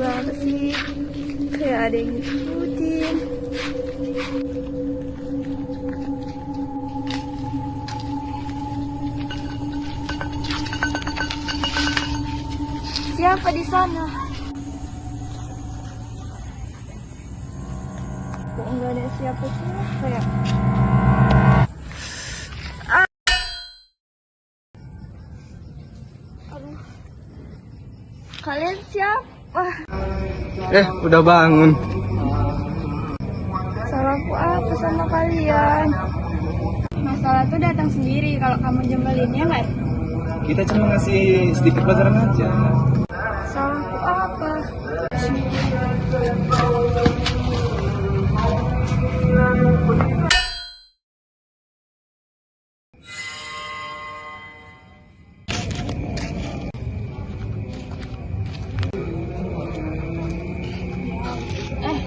banget sih, kayak ada yang ngikutin. Siapa di sana? Kok nggak ada siapa-siapa ya? Aduh. Kalian siapa? Udah bangun. Salahku apa sama kalian? Masalah tuh datang sendiri kalau kamu jembelinnya nggak? Kita cuma ngasih sedikit pelajaran aja. Salahku apa?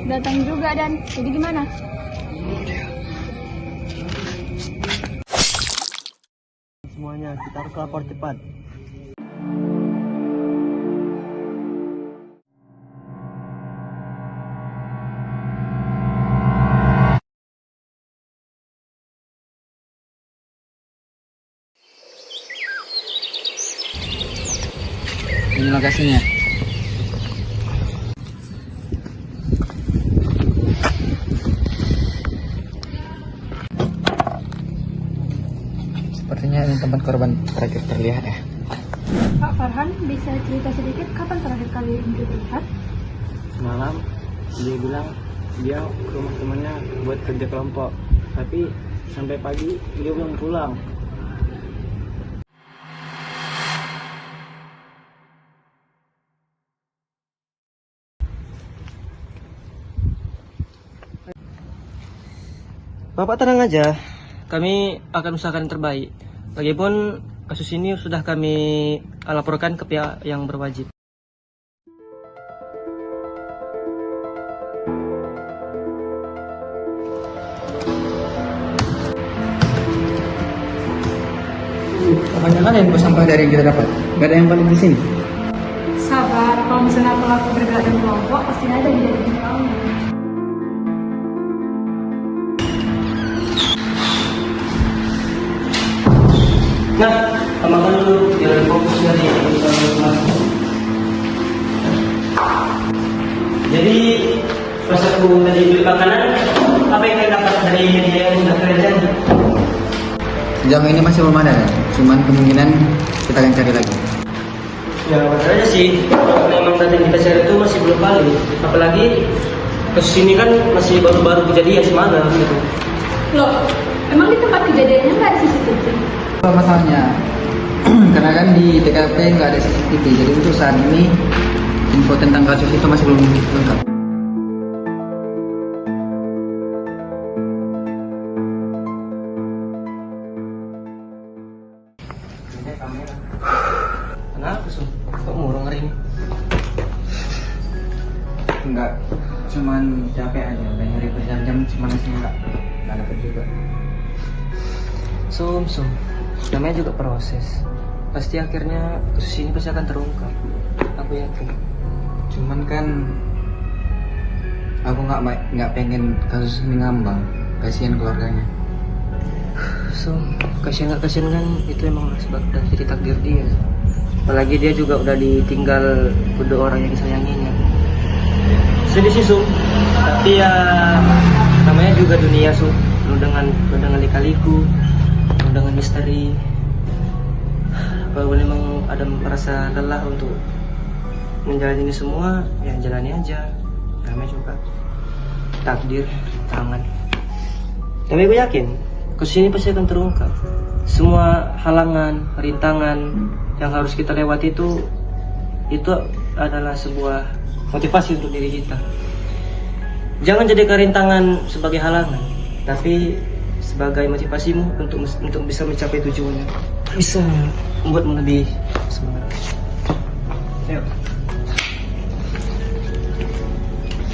Datang juga dan jadi gimana? Semuanya kita harus lapor cepat. Ini lokasinya. Sepertinya ini tempat korban terakhir terlihat ya. Pak Farhan, bisa cerita sedikit kapan terakhir kali Indri terlihat? Semalam dia bilang dia ke rumah temannya buat kerja kelompok, tapi sampai pagi dia belum pulang. Bapak tenang aja, kami akan usahakan yang terbaik. Lagipun kasus ini sudah kami laporkan ke pihak yang berwajib. Kebanyakan info sampah dari yang kita dapat, gak ada yang valid di sini. Sabar, kalau misalnya pelaku bergerak dan kelompok, pasti ada yang jadi kamu. Nah, tambahkan dulu biar fokus dari mas. Jadi pas aku tadi beli makanan, apa yang kalian dapat dari media yang sudah kalian janji? Sejauh ini masih belum ada ya, cuman kemungkinan kita akan cari lagi. Ya masalahnya sih, memang data yang kita share itu masih belum valid. Apalagi kasus ini kan masih baru-baru kejadian semalam gitu. Loh, emang di tempat kejadiannya nggak ada CCTV? Masalahnya, karena kan di TKP nggak ada CCTV, jadi untuk saat ini info tentang kasus itu masih belum lengkap. Kenapa sih? Kok murung hari ini? Enggak, cuman capek aja, udah nyari berjam-jam cuman masih nggak dapet juga. Sum, namanya juga proses. Pasti akhirnya kasus ini pasti akan terungkap. Aku yakin. Cuman kan aku nggak pengen kasus ini ngambang, kasihan keluarganya. Kasihan nggak kasihan kan itu emang sebab udah jadi takdir dia. Apalagi dia juga udah ditinggal kedua orang yang disayanginya. Sedih sih tapi ya namanya juga dunia penuh dengan lika-liku, penuh dengan misteri. Kalau memang ada merasa lelah untuk menjalani ini semua, ya jalani aja. Namanya juga takdir tangan. Tapi gue yakin kasus ini pasti akan terungkap. Semua halangan, rintangan yang harus kita lewati itu adalah sebuah motivasi untuk diri kita. Jangan jadikan rintangan sebagai halangan, tapi sebagai motivasimu untuk bisa mencapai tujuannya. Bisa membuatmu lebih semangat. Ayo.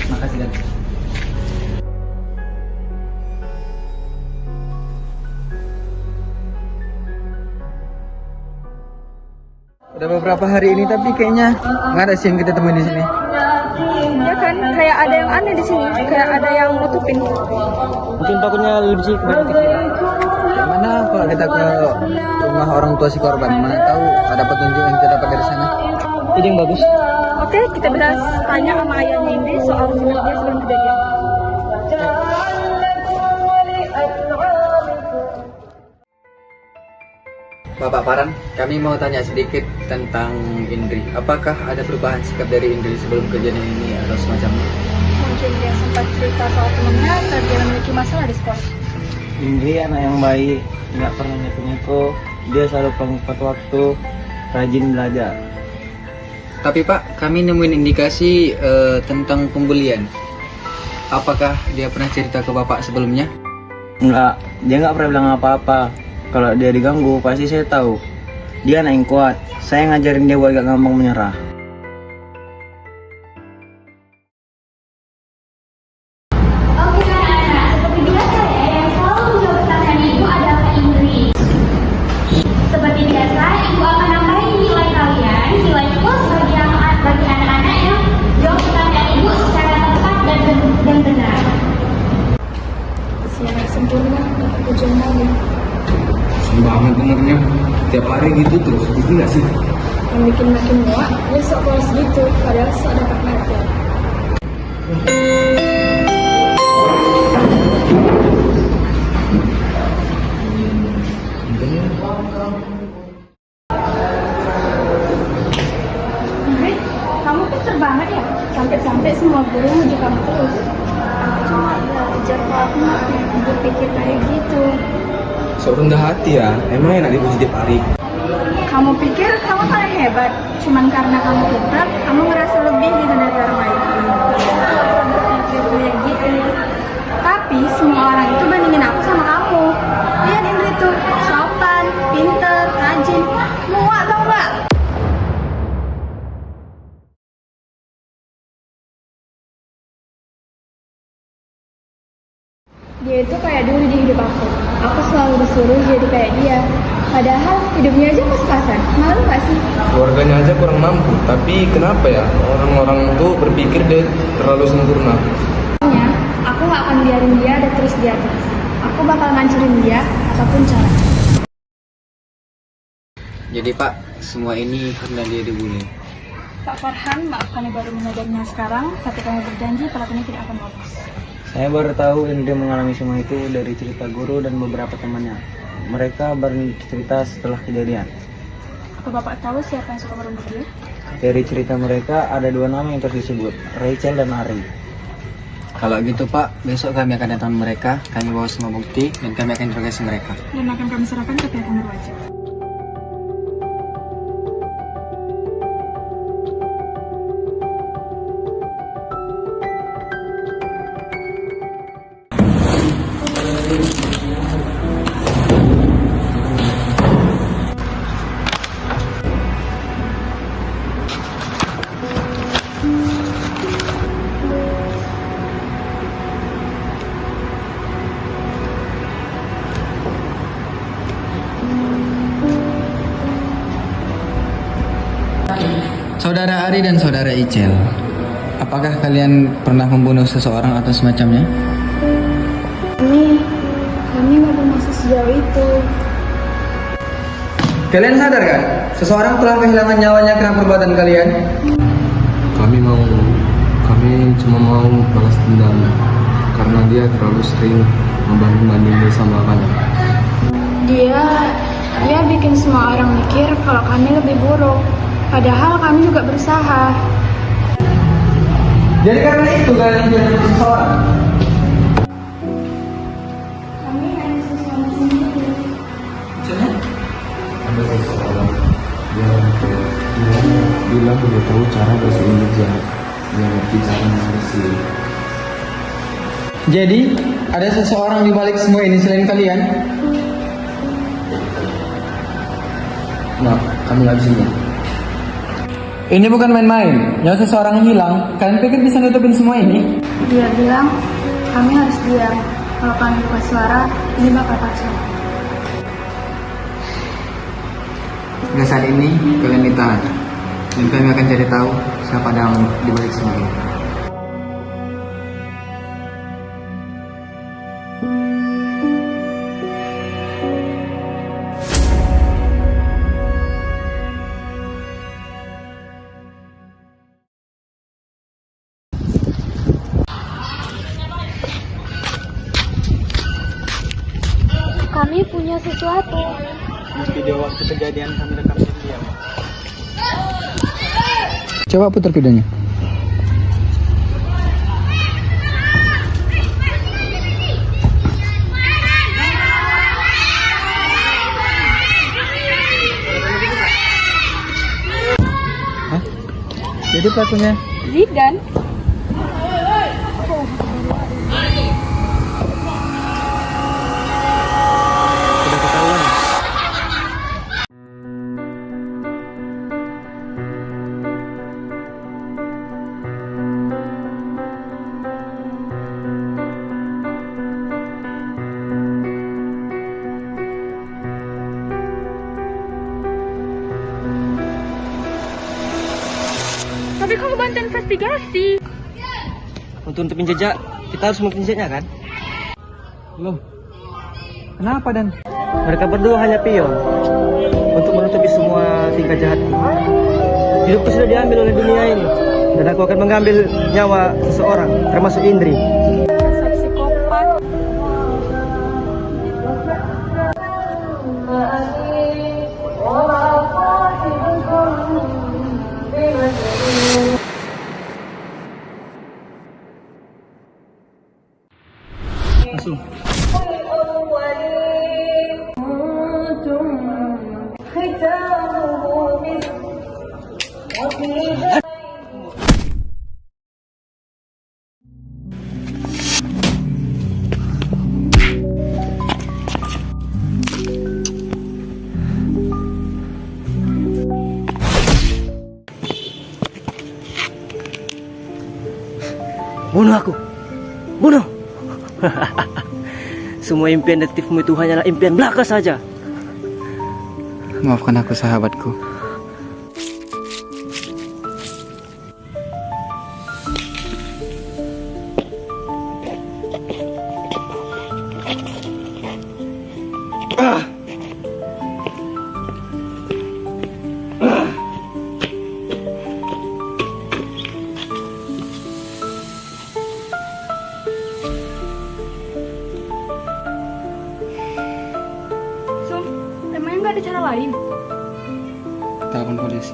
Makasih Dan. Udah beberapa hari ini tapi kayaknya nggak ada sih yang kita temuin di sini. Ya kan, kayak ada yang aneh di sini, kayak ada yang nutupin. Mungkin takutnya lebih kebanyakan kecil. Mana kalau kita ke rumah orang tua si korban, mana tahu ada petunjuk yang kita dapat dari sana. Itu yang bagus. Oke, kita bisa tanya sama ayahnya Indri soal dia sebelum kejadian. Bapak Paran, kami mau tanya sedikit tentang Indri. Apakah ada perubahan sikap dari Indri sebelum kejadian ini atau semacamnya? Mungkin dia sempat cerita soal temennya saat dia memiliki masalah di sekolah. Indri anak yang baik, nggak pernah neko-neko. Dia selalu tepat waktu, rajin belajar. Tapi Pak, kami nemuin indikasi tentang pembulian. Apakah dia pernah cerita ke Bapak sebelumnya? Enggak, dia nggak pernah bilang apa-apa. Kalau dia diganggu, pasti saya tahu. Dia anak yang kuat. Saya ngajarin dia buat gak gampang menyerah. Oke anak-anak, seperti biasa ya, yang selalu menjawab pertanyaan ibu adalah Kak Indri. Seperti biasa, ibu akan nambahin nilai kalian, nilai plus bagi anak-anak yang jawab pertanyaan ibu secara tepat dan benar. Siapa sempurna, dapat tujuan lagi. Banget benernya, tiap hari gitu terus, gitu gak sih? Yang bikin makin muak, dia sok kelas gitu, padahal sok dapat perhatian. Indri, kamu pinter banget ya, sampai-sampai semua guru muji kamu terus. Aku cuma belajar kok aku nggak berpikir kayak gitu. Sok rendah hati ya, emang enak dipuji tiap hari. Kamu pikir kamu paling hebat, cuman karena kamu pintar, kamu ngerasa lebih gitu dari orang lain. Berpikir kayak gitu. Tapi semua orang itu bandingin aku sama kamu. Lihat Indri tuh, sopan, pintar, rajin, muak tau gak? Dia itu kayak dulu di hidup aku. Aku selalu disuruh jadi kayak dia. Padahal hidupnya aja pas-pasan. Malu gak sih? Keluarganya aja kurang mampu, tapi kenapa ya orang-orang tuh berpikir dia terlalu sempurna? Pokoknya, aku gak akan biarin dia ada terus di atas. Aku bakal ngancurin dia apapun cara. Jadi Pak, semua ini karena dia dibully. Pak Farhan, maaf kami baru menyadarinya sekarang, tapi kami berjanji pelaku ini tidak akan lolos. Saya baru tahu Indri mengalami semua itu dari cerita guru dan beberapa temannya. Mereka baru cerita setelah kejadian. Apa Bapak tahu siapa yang suka merunduk dia? Dari cerita mereka ada dua nama yang terus disebut, Rachel dan Ari. Kalau gitu Pak, besok kami akan datang mereka, kami bawa semua bukti, dan kami akan interogasi mereka. Dan akan kami serahkan ke pihak yang berwajib. Saudara Ari dan Saudara Icel, apakah kalian pernah membunuh seseorang atau semacamnya? Kami nggak bermaksud sejauh itu. Kalian sadar kan? Seseorang telah kehilangan nyawanya karena perbuatan kalian. Kami cuma mau balas dendam karena dia terlalu sering membanding-bandingnya sama Kanak. Dia bikin semua orang mikir kalau kami lebih buruk. Padahal kami juga berusaha. Jadi karena itu kalian jadi seseorang. Kami hanya sesuatu sendiri. Ada seseorang yang bilang udah tahu cara bahasa Indonesia, yang ngerti cara ngerti. Jadi ada seseorang di balik semua ini selain kalian. Maaf, kami nggak bisa. Ini bukan main-main. Yang seseorang hilang, kalian pikir bisa nutupin semua ini? Dia bilang kami harus diam. Kalau kami buka suara, ini bakal kacau. Dan saat ini kalian ditahan. Dan kami akan cari tahu siapa yang di balik semua ini. pasti punya sesuatu. Video waktu kejadian kami rekam diam. Coba putar videonya. Hah? Jadi pelakunya Zidan. Sudah ketahuan. Tapi kamu bantu investigasi. Untuk nutupin jejak, kita harus mengikuti jejaknya kan? belum. Kenapa Dan? Mereka berdua hanya pion untuk menutupi semua tingkah jahatku. Hidupku sudah diambil oleh dunia ini, dan aku akan mengambil nyawa seseorang, termasuk Indri. Dasar psikopat. Langsung. Bunuh aku! Bunuh! Semua impian detektifmu itu hanyalah impian belaka saja. Maafkan aku sahabatku. Emangnya nggak ada cara lain? Telepon polisi.